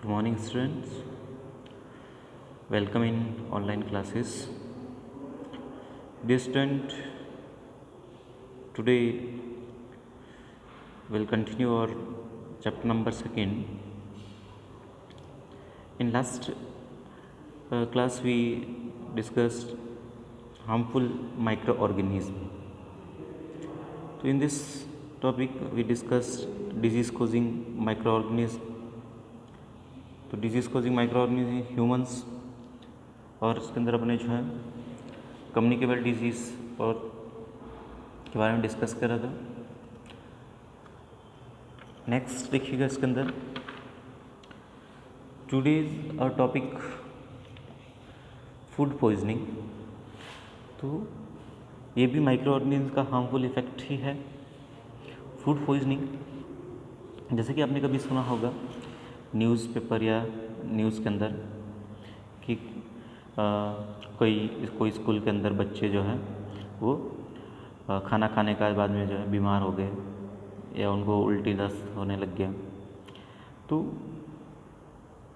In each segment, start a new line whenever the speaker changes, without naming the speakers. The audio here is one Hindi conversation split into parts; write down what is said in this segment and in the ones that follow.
Good morning, students. Welcome in online classes. Dear student, today we'll continue our chapter number second. In last class, we discussed harmful microorganism. So, in this topic, we discussed disease-causing microorganism. तो disease causing micro organism humans और इसके अंदर अपने जो है कम्युनिकेबल डिजीज़ और के बारे में डिस्कस कर रहा था। नेक्स्ट देखिएगा इसके अंदर today's our topic food poisoning. तो ये भी माइक्रो ऑर्गेनिज्म का हार्मफुल इफेक्ट ही है। फूड पॉइजनिंग जैसे कि आपने कभी सुना होगा न्यूज़पेपर या न्यूज़ के अंदर कि कोई स्कूल के अंदर बच्चे जो हैं वो खाना खाने के बाद में जो है बीमार हो गए या उनको उल्टी दस्त होने लग गया। तो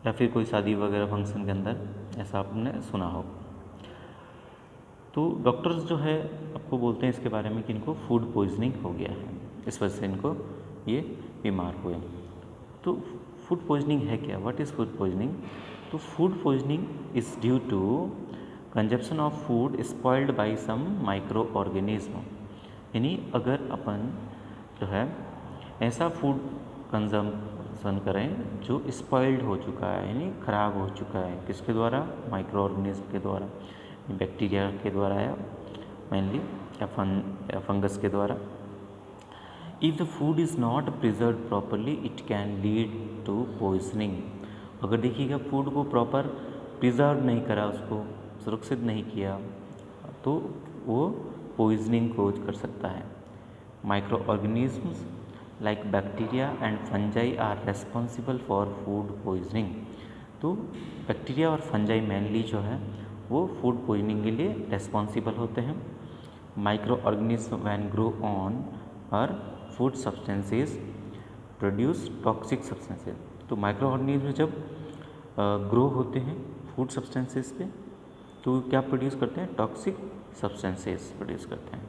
या फिर कोई शादी वगैरह फंक्शन के अंदर ऐसा आपने सुना हो। तो डॉक्टर्स जो है आपको बोलते हैं इसके बारे में कि इनको फूड पॉइजनिंग हो गया है, इस वजह से इनको ये बीमार हुए। तो फूड पॉइजनिंग है क्या? What is food poisoning? तो food poisoning is due to consumption of food spoiled by some micro organism. यानी अगर अपन जो है ऐसा फूड कंजम्पशन करें जो स्पॉइल्ड हो चुका है, यानी ख़राब हो चुका है, किसके द्वारा? माइक्रो ऑर्गेनिज्म के द्वारा, बैक्टीरिया के द्वारा या मेनली या फंगस के द्वारा। If the food is not preserved properly, it can lead to poisoning. अगर देखिएगा फूड को प्रॉपर प्रिजर्व नहीं करा, उसको सुरक्षित नहीं किया, तो वो पॉइजनिंग कोज कर सकता है। Micro organisms like bacteria and fungi are responsible for food poisoning. तो बैक्टीरिया और फंजाई मेनली जो है वो फूड पॉइजनिंग के लिए रेस्पॉन्सिबल होते हैं। Micro organism when grow on our food substances produce toxic substances. तो माइक्रो ऑर्गेनिज्म जब ग्रो होते हैं फूड सब्सटेंसेस पे तो क्या प्रोड्यूस करते हैं? टॉक्सिक सब्सटेंसेस प्रोड्यूस करते हैं।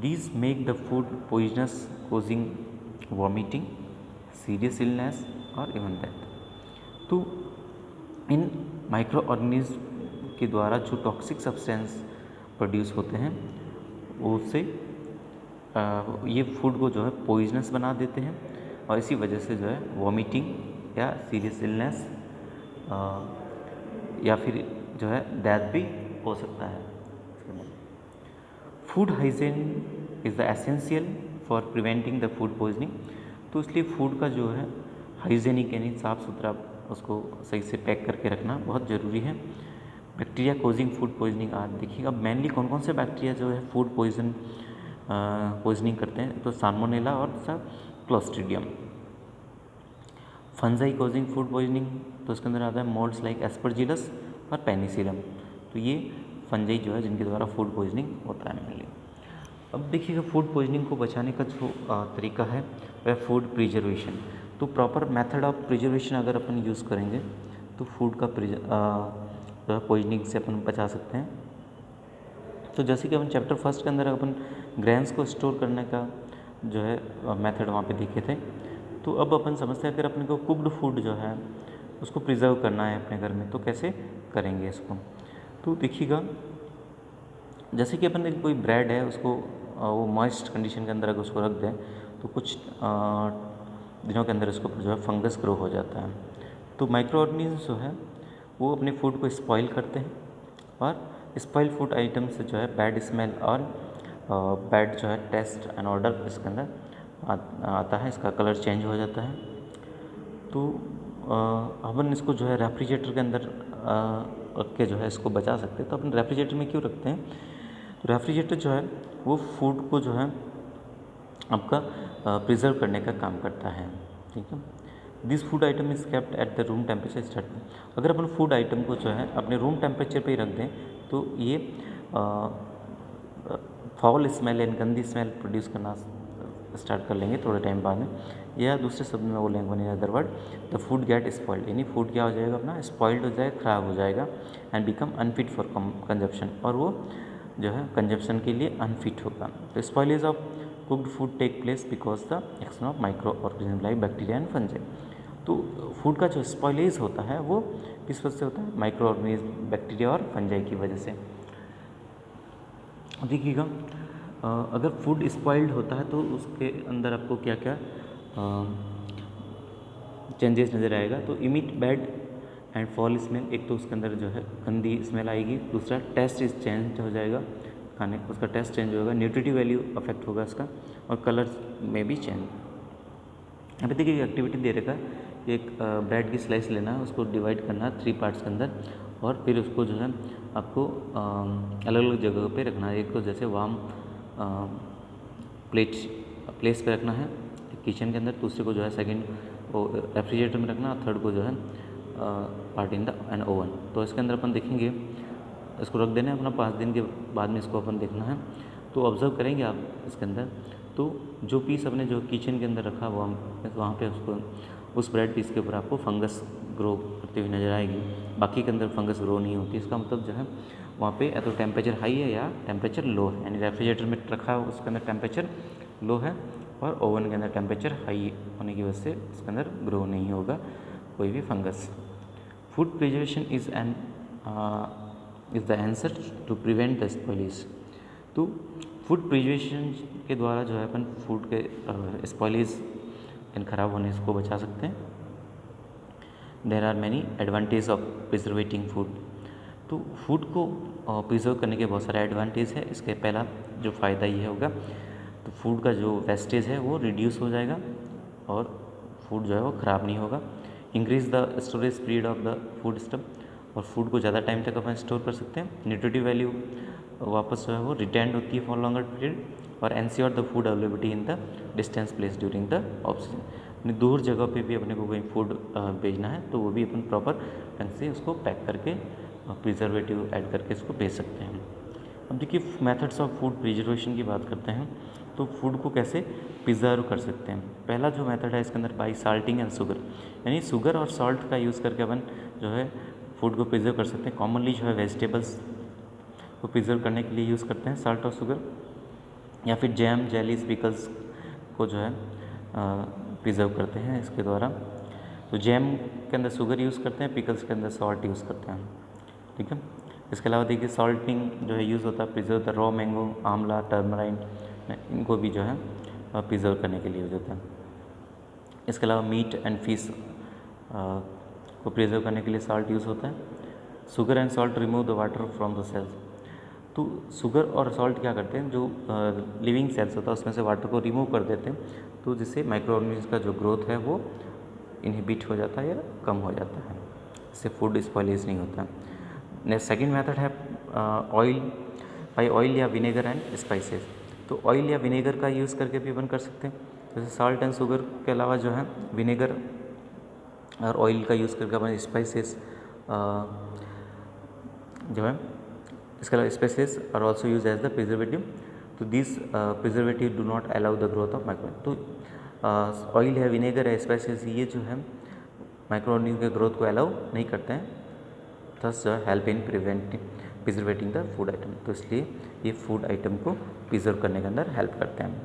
These make the food poisonous causing vomiting, serious illness और इवन डेथ। तो इन माइक्रो ऑर्गेनिज्म के द्वारा जो टॉक्सिक सब्सटेंस प्रोड्यूस होते हैं उससे ये फूड को जो है पॉइजनस बना देते हैं और इसी वजह से जो है वॉमिटिंग या सीरियस इलनेस या फिर जो है डेथ भी हो सकता है। Food hygiene is the essential for preventing the food poisoning. तो इसलिए फूड का जो है हाइजीनिक यानी साफ़ सुथरा उसको सही से पैक करके रखना बहुत ज़रूरी है। बैक्टीरिया कोजिंग फूड पॉइजनिंग आज देखिए अब मेनली कौन कौन से बैक्टीरिया जो है फूड पॉइजनिंग करते हैं, तो साल्मोनेला और clostridium. Fungi causing food poisoning, तो इसके अंदर आता है मोल्ड्स लाइक एस्परजिलस और पेनिसिलम। तो ये फंजाई जो है जिनके द्वारा फूड पॉइजनिंग होता है मेनली। अब देखिएगा फूड पॉइजनिंग को बचाने का जो तरीका है वह फूड प्रिजर्वेशन। तो प्रॉपर मेथड ऑफ प्रिजर्वेशन अगर अपन यूज़ करेंगे तो फूड का पॉइजनिंग से अपन बचा सकते हैं। तो जैसे कि अपन चैप्टर फर्स्ट के अंदर अपन ग्रेन्स को स्टोर करने का जो है मेथड वहाँ पे देखे थे, तो अब अपन समझते हैं अगर अपने को कुक्ड फूड जो है उसको प्रिजर्व करना है अपने घर में तो कैसे करेंगे इसको। तो देखिएगा जैसे कि अपन कोई ब्रेड है उसको वो मॉइस्ट कंडीशन के अंदर अगर उसको रख दें तो कुछ दिनों के अंदर उसको जो है फंगस ग्रो हो जाता है। तो माइक्रो ऑर्गेनिज्म जो है वो अपने फूड को स्पॉइल करते हैं और स्पॉइल फूड आइटम से जो है बैड स्मेल और बैड जो है टेस्ट एंड ऑर्डर इसके अंदर आता है, इसका कलर चेंज हो जाता है। तो अपन इसको जो है रेफ्रिजरेटर के अंदर रख के जो है इसको बचा सकते हैं। तो अपन रेफ्रिजरेटर में क्यों रखते हैं? तो रेफ्रिजरेटर जो है वो फूड को जो है आपका प्रिजर्व करने का काम करता है, ठीक है। This food item is kept at the room temperature start. अगर अपन फूड आइटम को जो है अपने रूम टेम्परेचर पे ही रख दें तो ये फाउल स्मेल यानी गंदी स्मेल प्रोड्यूस करना स्टार्ट कर लेंगे थोड़े टाइम बाद में, या दूसरे शब्द में बोलेंगे one in other word the food gate spoiled, यानी फूड क्या हो जाएगा अपना स्पॉइल्ड हो जाएगा, ख़राब हो जाएगा, and become unfit for consumption, और वो जो है कंजप्शन के लिए अनफिट होगा। तो spoilage of cooked food take place because the action of micro organism like bacteria and fungi. तो फूड का जो स्पॉइलेज होता है वो किस वजह से होता है, माइक्रो ऑर्गेनिज्म, बैक्टीरिया और फंजाई की वजह से। देखिएगा अगर फूड स्पॉइल्ड होता है तो उसके अंदर आपको क्या क्या चेंजेस नज़र आएगा। तो emit bad and fall smell, एक तो उसके अंदर जो है गंदी स्मेल आएगी, दूसरा टेस्ट इज चेंज हो जाएगा, खाने उसका टेस्ट चेंज होगा, न्यूट्रिटिव वैल्यू अफेक्ट होगा इसका, और कलर में भी चेंज। यहाँ पे देखिए एक्टिविटी दे रखा है, एक ब्रेड की स्लाइस लेना है, उसको डिवाइड करना है 3 पार्ट्स के अंदर, और फिर उसको जो है आपको अलग अलग जगह पे रखना है। एक तो जैसे वार्म प्लेस पे रखना है किचन के अंदर, दूसरे को जो है सेकंड वो रेफ्रिजरेटर में रखना, और थर्ड को जो है part in the an oven. तो इसके अंदर अपन देखेंगे, इसको रख देना है अपना, 5 दिन के बाद में इसको अपन देखना है। तो ऑब्ज़र्व करेंगे आप इसके अंदर, तो जो पीस अपने जो किचन के अंदर रखा वहाँ पे उसको उस ब्रेड पीस के ऊपर आपको फंगस ग्रो करती हुई नज़र आएगी, बाकी के अंदर फंगस ग्रो नहीं होती। इसका मतलब जो है वहाँ पे या तो टेम्परेचर हाई है या टेम्परेचर लो है, यानी रेफ्रिजरेटर में रखा है उसके अंदर टेम्परेचर लो है, और ओवन के अंदर टेम्परेचर हाई होने की वजह से इसके अंदर ग्रो नहीं होगा कोई भी fungus. Food preservation is the answer to prevent the spoilage. तो फूड प्रिजर्वेशन के द्वारा जो है अपन फूड के स्पॉइलेज ख़राब होने को बचा सकते हैं। There are many advantage of preservating food. तो फूड को प्रिजर्व करने के बहुत सारे एडवांटेज है। इसके पहला जो फ़ायदा ये होगा, तो फूड का जो वेस्टेज है वो रिड्यूस हो जाएगा और फूड जो है वो ख़राब नहीं होगा। Increase the storage period of the food stuff, और फूड को ज़्यादा टाइम तक अपन स्टोर कर सकते हैं। न्यूट्रिटिव वैल्यू वापस जो है वो रिटेंड होती है फॉर लॉन्गर पीरियड, और ensure the food availability in the distance place during the off season. दूर जगह पे भी अपने को कोई फूड भेजना है तो वो भी अपन प्रॉपर ढंग से उसको पैक करके प्रिजर्वेटिव ऐड करके इसको भेज सकते हैं। अब देखिए मेथड्स ऑफ फूड प्रिजर्वेशन की बात करते हैं, तो फूड को कैसे प्रिजर्व कर सकते हैं। पहला जो मेथड है इसके अंदर बाई साल्टिंग एंड शुगर, यानी शुगर और सॉल्ट का यूज़ करके अपन जो है फूड को प्रिजर्व कर सकते हैं। कॉमनली जो है वेजिटेबल्स को प्रिजर्व करने के लिए यूज़ करते हैं साल्ट और शुगर, या फिर जैम, जेलीज, पिकल्स को जो है प्रिजर्व करते हैं इसके द्वारा। तो जैम के अंदर शुगर यूज़ करते हैं, पिकल्स के अंदर सॉल्ट यूज़ करते हैं, ठीक है। इसके अलावा देखिए सॉल्टिंग जो है यूज़ होता है प्रिजर्व द रॉ मैंगो, आंवला, टर्मराइन, इनको भी जो है प्रिजर्व करने के लिए यूज़ होता है। इसके अलावा मीट एंड फिश को प्रिजर्व करने के लिए सॉल्ट यूज़ होता है। Sugar and salt remove the water from the cells. तो शुगर और सॉल्ट क्या करते हैं, जो लिविंग सेल्स होता है उसमें से वाटर को रिमूव कर देते हैं, तो जिससे माइक्रो ऑर्गेनिज्म का जो ग्रोथ है वो इनहिबिट हो जाता है या कम हो जाता है, इससे फूड स्पॉइलेज नहीं होता। नेक्स्ट सेकंड मेथड है ऑयल, बाई ऑयल या विनेगर एंड स्पाइसेस। तो ऑयल या विनेगर का यूज़ करके भी अपन कर सकते हैं, जैसे सॉल्ट एंड शुगर के अलावा जो है विनेगर और ऑयल का यूज़ करके अपन स्पाइसेस जो है, इसके अलावा spices are also use as the preservative. तो this preservative do not allow the growth of micro. तो ऑयल है, विनेगर है, स्पाइसेस, ये जो है माइक्रो ऑर्गेनिज्म के ग्रोथ को अलाउ नहीं करते हैं, thus help in preserving the food item. तो इसलिए ये फूड आइटम को प्रिजर्व करने के अंदर हेल्प करते हैं।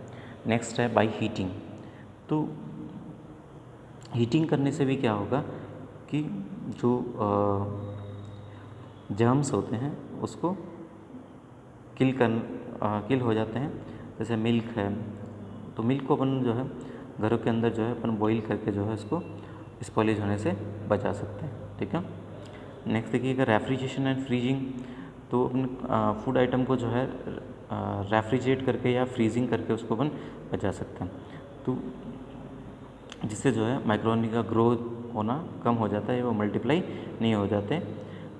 नेक्स्ट है बाई हीटिंग। तो हीटिंग करने से भी क्या होगा कि जो जर्म्स होते हैं उसको किल हो जाते हैं। जैसे मिल्क है, तो मिल्क को अपन जो है घरों के अंदर जो है अपन बॉईल करके जो है इसको स्पॉइलेज होने से बचा सकते हैं, ठीक है। नेक्स्ट देखिएगा रेफ्रिजरेशन एंड फ्रीजिंग। तो अपन फूड आइटम को जो है रेफ्रिजरेट करके या फ्रीजिंग करके उसको अपन बचा सकते हैं, तो जिससे जो है माइक्रो ऑर्गेनिज्म का ग्रोथ होना कम हो जाता है, वो मल्टीप्लाई नहीं हो जाते,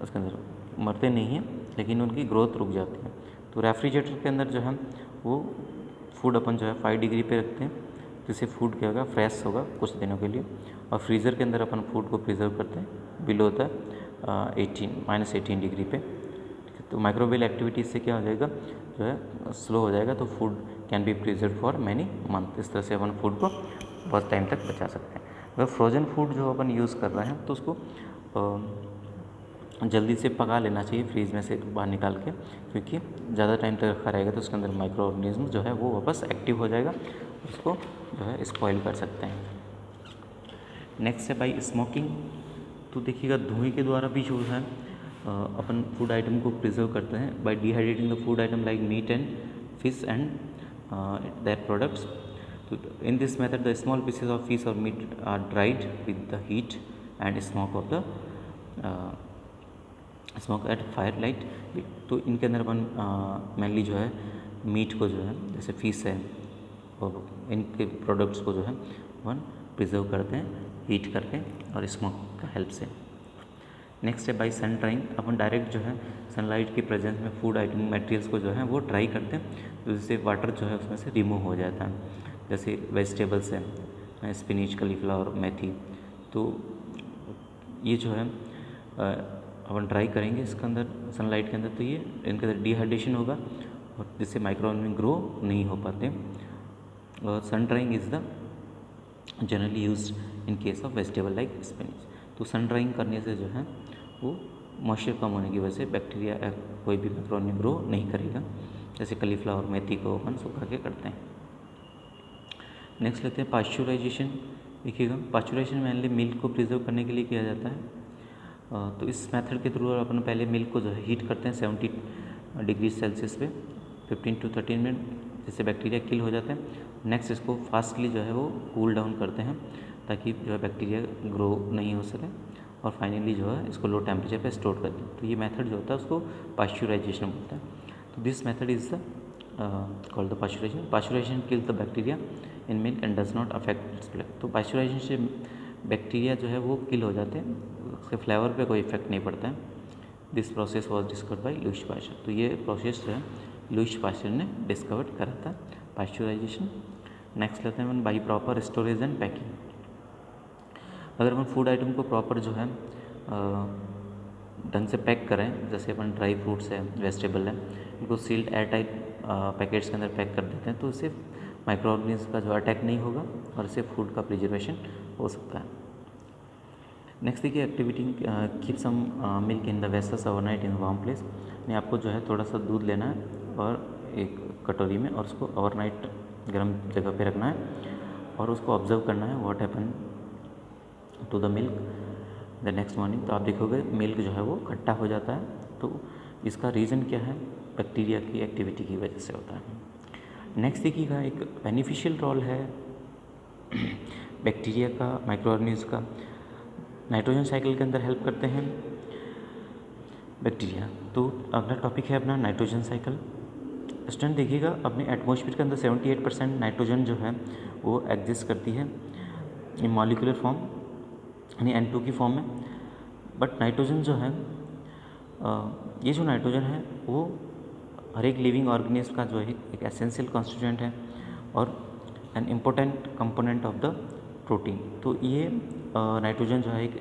उसके अंदर मरते नहीं हैं लेकिन उनकी ग्रोथ रुक जाती है। तो रेफ्रिजरेटर के अंदर जो है वो फूड अपन जो है 5 डिग्री पे रखते हैं, जिससे फूड क्या होगा फ्रेश होगा कुछ दिनों के लिए। और फ्रीज़र के अंदर अपन फूड को प्रिजर्व करते हैं बिलो द -18 डिग्री पे। तो माइक्रोबियल एक्टिविटी से क्या हो जाएगा, जो है स्लो हो जाएगा, तो food can be preserve for many month. इस तरह से अपन फूड को बहुत टाइम तक बचा सकते हैं। अगर फ्रोजन फूड जो अपन यूज़ कर रहे हैं तो उसको जल्दी से पका लेना चाहिए फ्रीज में से बाहर निकाल के, क्योंकि ज़्यादा टाइम तक रखा रहेगा तो उसके अंदर माइक्रो ऑर्गेनिज्म जो है वो वापस एक्टिव हो जाएगा, उसको जो है स्पॉइल कर सकते हैं। नेक्स्ट है बाई स्मोकिंग। तो देखिएगा धुएं के द्वारा भी जो है अपन फूड आइटम को प्रिजर्व करते हैं by dehydrating the food item like meat and fish and their products. तो in this method the small pieces of fish और meat are dried with the heat and smoke of the smoke at fire light. तो इनके अंदर अपन मेनली जो है मीट को जो है जैसे फिश है और इनके प्रोडक्ट्स को जो है अपन प्रिजर्व करते हैं हीट करके और स्मोक का हेल्प से। नेक्स्ट है बाई सन ड्राइंग। अपन डायरेक्ट जो है सनलाइट की प्रेजेंस में फूड आइटम मटेरियल्स को जो है वो ड्राई करते हैं, तो जिससे वाटर जो है उसमें से रिमूव हो जाता है। जैसे वेजिटेबल्स है स्पिनिच, कलीफ्लावर, मेथी, तो ये जो है अपन ड्राई करेंगे इसके अंदर सनलाइट के अंदर, तो ये इनके अंदर डिहाइड्रेशन होगा और जिससे माइक्रो ऑर्गेनिज्म ग्रो नहीं हो पाते। और sun drying is the generally use in case of vegetable like spinach. तो सन ड्राइंग करने से जो है वो मॉइस्चर कम होने की वजह से बैक्टीरिया कोई भी माइक्रो ऑर्गेनिज्म ग्रो नहीं करेगा, जैसे कलीफ्लावर, मेथी को अपन सुखा के करते हैं। नेक्स्ट लेते हैं पाश्चराइजेशन। देखिएगा पाश्चराइजेशन मेनली मिल्क को प्रिजर्व करने के लिए किया जाता है। तो इस मेथड के थ्रू अपन पहले मिल्क को जो है हीट करते हैं 70 डिग्री सेल्सियस पे 15 to 13 मिनट, जिससे बैक्टीरिया किल हो जाते हैं। नेक्स्ट इसको फास्टली जो है वो कूल डाउन करते हैं ताकि जो है बैक्टीरिया ग्रो नहीं हो सके, और फाइनली जो है इसको लो टेम्परेचर पे स्टोर करते हैं। तो ये मेथड जो होता है उसको पाश्चराइजेशन बोलते हैं। तो this method is the called the pasteurisation. Pasteurisation kills the bacteria in milk and does not affect it's flavour. तो पाश्चराइजेशन से बैक्टीरिया जो है वो किल हो जाते हैं, उसके फ्लेवर पे कोई इफेक्ट नहीं पड़ता है। This process was discovered by Louis Pasteur. तो ये प्रोसेस जो है लुईस पाश्चर ने डिस्कवर करा था, पाश्चराइजेशन। नेक्स्ट लेते हैं by proper storage and packing. अगर अपन फूड आइटम को प्रॉपर जो है ढंग से पैक करें, जैसे अपन ड्राई फ्रूट्स है, वेजिटेबल है, इनको सील्ड एयर टाइट पैकेट्स के अंदर पैक कर देते हैं, तो इससे माइक्रो ऑर्गेनिज्म का जो अटैक नहीं होगा और इससे फूड का प्रिजर्वेशन हो सकता है। नेक्स्ट देखिए activity, keep some milk in the vessels overnight in warm place. यानी आपको जो है थोड़ा सा दूध लेना है और एक कटोरी में, और उसको ओवरनाइट गर्म जगह पे रखना है और उसको ऑब्जर्व करना है what happen to the milk the next morning. तो आप देखोगे मिल्क जो है वो खट्टा हो जाता है, तो इसका रीज़न क्या है, बैक्टीरिया की एक्टिविटी की वजह से होता है। नेक्स्ट देखिएगा एक बेनिफिशियल रोल है बैक्टीरिया का, माइक्रो ऑर्गेनिज्म का। नाइट्रोजन साइकिल के अंदर हेल्प करते हैं बैक्टीरिया। तो अगला टॉपिक है अपना नाइट्रोजन साइकिल। स्टूडेंट देखिएगा अपने एटमॉस्फेयर के अंदर 78% नाइट्रोजन जो है वो एग्जिस्ट करती है इन मॉलिक्यूलर फॉर्म, यानी N2 की फॉर्म में। बट नाइट्रोजन जो है ये जो नाइट्रोजन है वो हर एक लिविंग ऑर्गेनिज्म का जो है एक एसेंशियल कॉन्स्टिट्यूएंट है और an important component of the protein. तो ये नाइट्रोजन जो है एक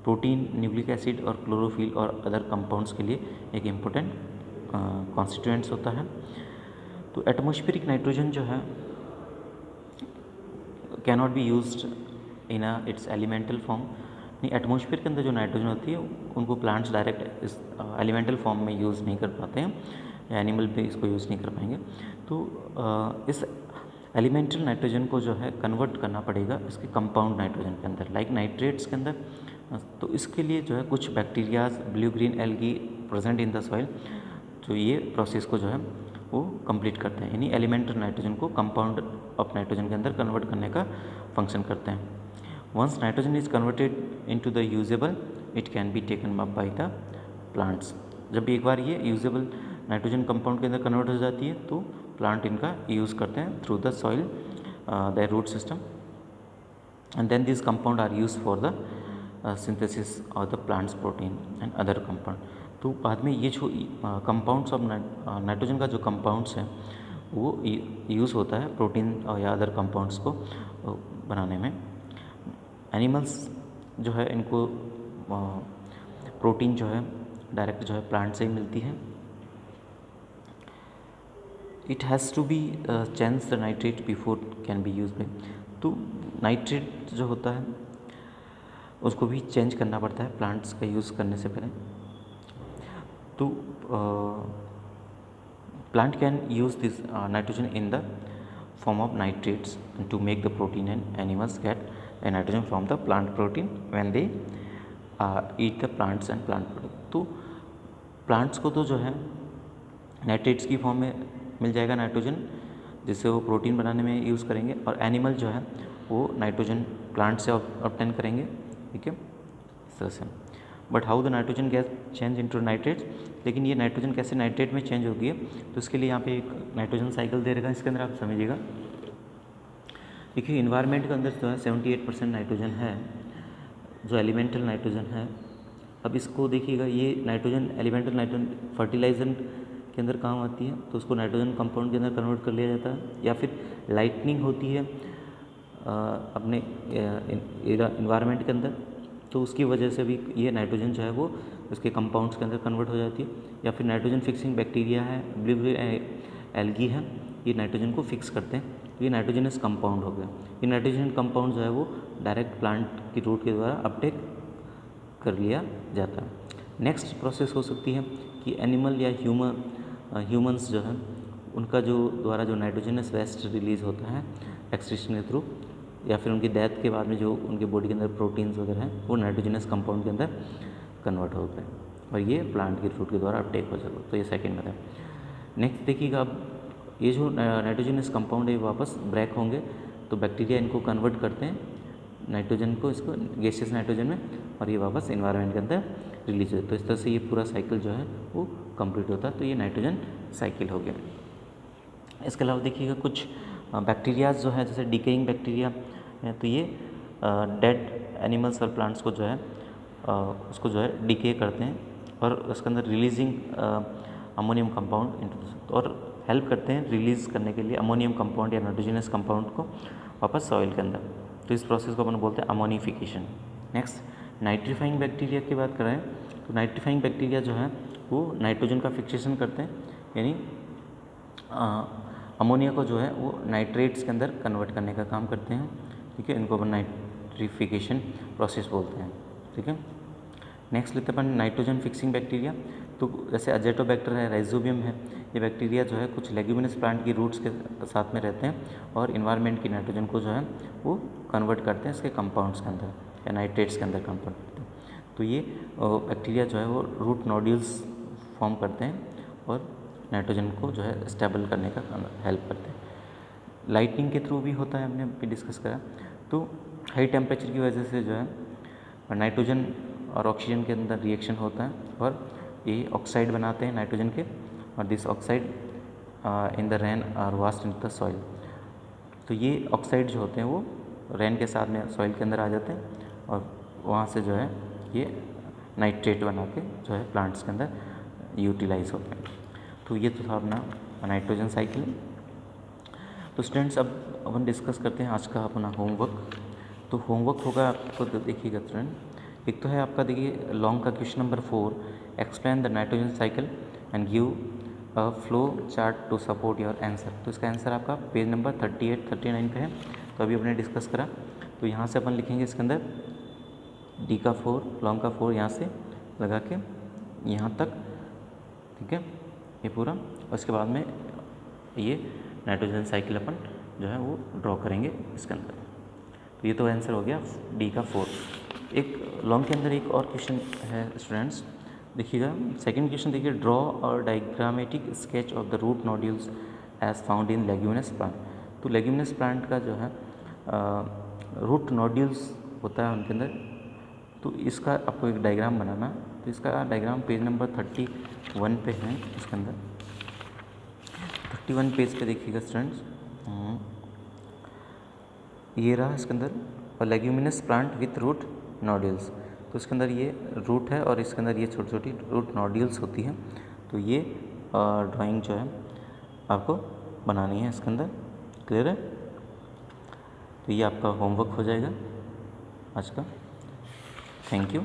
प्रोटीन, न्यूक्लिक एसिड और क्लोरोफिल और अदर कंपाउंड्स के लिए एक इम्पोर्टेंट कॉन्स्टिट्यूएंट्स होता है। तो एटमॉस्फेरिक नाइट्रोजन जो है can not be used in its elemental form. नहीं, एटमॉस्फेयर के अंदर जो नाइट्रोजन होती है उनको प्लांट्स डायरेक्ट इस एलिमेंटल फॉर्म में यूज़ नहीं कर पाते हैं, या एनिमल भी इसको यूज़ नहीं कर पाएंगे। तो इस एलिमेंटल नाइट्रोजन को जो है कन्वर्ट करना पड़ेगा इसके कंपाउंड नाइट्रोजन के अंदर, लाइक नाइट्रेट्स के अंदर। तो इसके लिए जो है कुछ bacterias, blue green algae present in the soil, तो ये प्रोसेस को जो है वो कंप्लीट करते हैं, यानी एलिमेंटल नाइट्रोजन को कंपाउंड ऑफ नाइट्रोजन के अंदर कन्वर्ट करने का फंक्शन करते हैं। Once nitrogen is converted into the usable, it can be taken up by the plants. जब एक बार ये यूजेबल नाइट्रोजन कंपाउंड के अंदर कन्वर्ट हो जाती है तो प्लांट इनका यूज़ करते हैं through the soil, the root system, and then this compound are use for the synthesis of the plants protein and other compound. तो बाद में ये जो कंपाउंड्स ऑफ नाइट्रोजन का जो कंपाउंड्स हैं वो यूज़ होता है प्रोटीन या अदर कंपाउंड्स को बनाने में। एनिमल्स जो है इनको प्रोटीन जो है डायरेक्ट जो है प्लांट से ही मिलती है। It has to be change the nitrate before can be use by. तो नाइट्रेट जो होता है उसको भी चेंज करना पड़ता है प्लांट्स का यूज़ करने से पहले। तो plant can use this nitrogen in the form of nitrates to make the protein, and animals get a nitrogen from the plant protein when they eat the plants and plant product। तो प्लांट्स को तो जो है नाइट्रेट्स की फॉर्म में मिल जाएगा नाइट्रोजन, जिससे वो प्रोटीन बनाने में यूज़ करेंगे, और एनिमल जो है वो नाइट्रोजन प्लांट से ऑब्टेन करेंगे, ठीक है, इस तरह से। But how the nitrogen gas change into nitrates, लेकिन ये नाइट्रोजन कैसे नाइट्रेट में चेंज होगी है, तो इसके लिए यहाँ पे एक नाइट्रोजन साइकिल दे रखा है, इसके अंदर आप समझिएगा। देखिए इन्वायरमेंट के अंदर जो है 78% नाइट्रोजन है, जो एलिमेंटल नाइट्रोजन है। अब इसको देखिएगा, ये नाइट्रोजन एलिमेंटल नाइट्रोजन फर्टिलाइजर के अंदर काम आती है, तो उसको नाइट्रोजन कंपाउंड के अंदर कन्वर्ट कर लिया जाता है, या फिर लाइटनिंग होती है अपने इन्वायरमेंट के अंदर, तो उसकी वजह से भी ये नाइट्रोजन जो है वो उसके कंपाउंड्स के अंदर कन्वर्ट हो जाती है। या फिर नाइट्रोजन फिक्सिंग बैक्टीरिया है, एल्गी है, ये नाइट्रोजन को फिक्स करते हैं, तो ये नाइट्रोजनस कंपाउंड हो गया। ये नाइट्रोजन कंपाउंड जो है वो डायरेक्ट प्लांट की रूट के द्वारा अपटेक कर लिया जाता है। नेक्स्ट प्रोसेस हो सकती है कि एनिमल या ह्यूमंस जो है उनका जो द्वारा जो नाइट्रोजनस वेस्ट रिलीज होता है एक्सक्रीशन के थ्रू, या फिर उनकी डेथ के बाद में जो उनके बॉडी के अंदर प्रोटीन्स वगैरह हैं वो नाइट्रोजनस कंपाउंड के अंदर कन्वर्ट होते हैं, और ये प्लांट की रूट के द्वारा अपटेक हो जाता है। तो ये सेकेंड मेथड। नेक्स्ट देखिएगा, अब ये जो नाइट्रोजनस कंपाउंड है वापस ब्रेक होंगे, तो बैक्टीरिया इनको कन्वर्ट करते हैं नाइट्रोजन को, इसको गैसियस नाइट्रोजन में, और ये वापस इन्वायरमेंट के अंदर रिलीज होता है। तो इस तरह से ये पूरा साइकिल जो है वो कंप्लीट होता है। तो ये नाइट्रोजन साइकिल हो गया। इसके अलावा देखिएगा कुछ बैक्टीरियाज जो है, जैसे डिकेइंग बैक्टीरिया है, तो ये डेड एनिमल्स और प्लांट्स को जो है उसको जो है डिके करते हैं, और उसके अंदर रिलीजिंग अमोनियम कंपाउंड इंट्रोड्यूस, और हेल्प करते हैं रिलीज़ करने के लिए अमोनियम कंपाउंड या नाइट्रोजनस कंपाउंड को वापस सॉइल के अंदर। तो इस प्रोसेस को अपन बोलते हैं अमोनिफिकेशन। नेक्स्ट नाइट्रीफाइंग बैक्टीरिया की बात करें, तो नाइट्रीफाइंग बैक्टीरिया जो है वो नाइट्रोजन का फिक्सेशन करते हैं, यानी अमोनिया को जो है वो नाइट्रेट्स के अंदर कन्वर्ट करने का काम करते हैं, ठीक है। इनको अपन नाइट्रिफिकेशन प्रोसेस बोलते हैं, ठीक है। नेक्स्ट लेते हैं अपन नाइट्रोजन फिक्सिंग बैक्टीरिया। तो जैसे अजेटोबैक्टर है, राइजोबियम है, ये बैक्टीरिया जो है कुछ लेग्यूमिनस प्लांट की रूट्स के साथ में रहते हैं, और इन्वायरमेंट की नाइट्रोजन को जो है वो कन्वर्ट करते हैं इसके कंपाउंड्स के अंदर या नाइट्रेट्स के अंदर कन्वर्ट करते हैं। तो ये बैक्टीरिया जो है वो रूट नोड्यूल्स फॉर्म करते हैं और नाइट्रोजन को जो है स्टेबल करने का हेल्प करते हैं। लाइटनिंग के थ्रू भी होता है, हमने अभी डिस्कस करा। तो हाई टेम्परेचर की वजह से जो है नाइट्रोजन और ऑक्सीजन के अंदर रिएक्शन होता है, और ये ऑक्साइड बनाते हैं नाइट्रोजन के, और this oxide in the rain are washed in the soil. तो ये ऑक्साइड जो होते हैं वो रेन के साथ में सॉइल के अंदर आ जाते हैं, और वहाँ से जो है ये नाइट्रेट बना के जो है प्लांट्स के अंदर यूटिलाइज होते हैं। तो ये तो था अपना नाइट्रोजन साइकिल। तो स्टूडेंट्स अब अपन डिस्कस करते हैं आज का अपना होमवर्क। तो होमवर्क होगा आपको, तो देखिएगा स्टूडेंट, एक तो है आपका, देखिए लॉन्ग का question number 4, explain the nitrogen cycle and give a flow chart to support your answer. तो इसका आंसर आपका पेज नंबर 38-39 पे है। तो अभी अपने डिस्कस करा, तो यहाँ से अपन लिखेंगे इसके अंदर डी का 4, लॉन्ग का 4 यहाँ से लगा के यहाँ तक, ठीक है, ये पूरा। और उसके बाद में ये नाइट्रोजन साइकिल अपन जो है वो ड्रॉ करेंगे इसके अंदर। तो ये तो आंसर हो गया डी का 4। एक लॉन्ग के अंदर एक और क्वेश्चन है स्टूडेंट्स, देखिएगा सेकंड क्वेश्चन देखिए, ड्रॉ और diagrammatic sketch of the root nodules as found in leguminous plant. तो लेग्यूमिनस प्लांट का जो है रूट नोड्यूल्स होता है उनके अंदर, तो इसका आपको एक डायग्राम बनाना। तो इसका डायग्राम पेज नंबर 31 पे है। इसके अंदर 31 पेज पे देखिएगा स्टूडेंट्स, ये रहा इसके अंदर leguminous plant with root nodules. तो इसके अंदर ये रूट है और इसके अंदर ये छोटी छोटी रूट नोड्यूल्स होती हैं। तो ये ड्राइंग जो है आपको बनानी है इसके अंदर, क्लियर है। तो ये आपका होमवर्क हो जाएगा आज का। Thank you.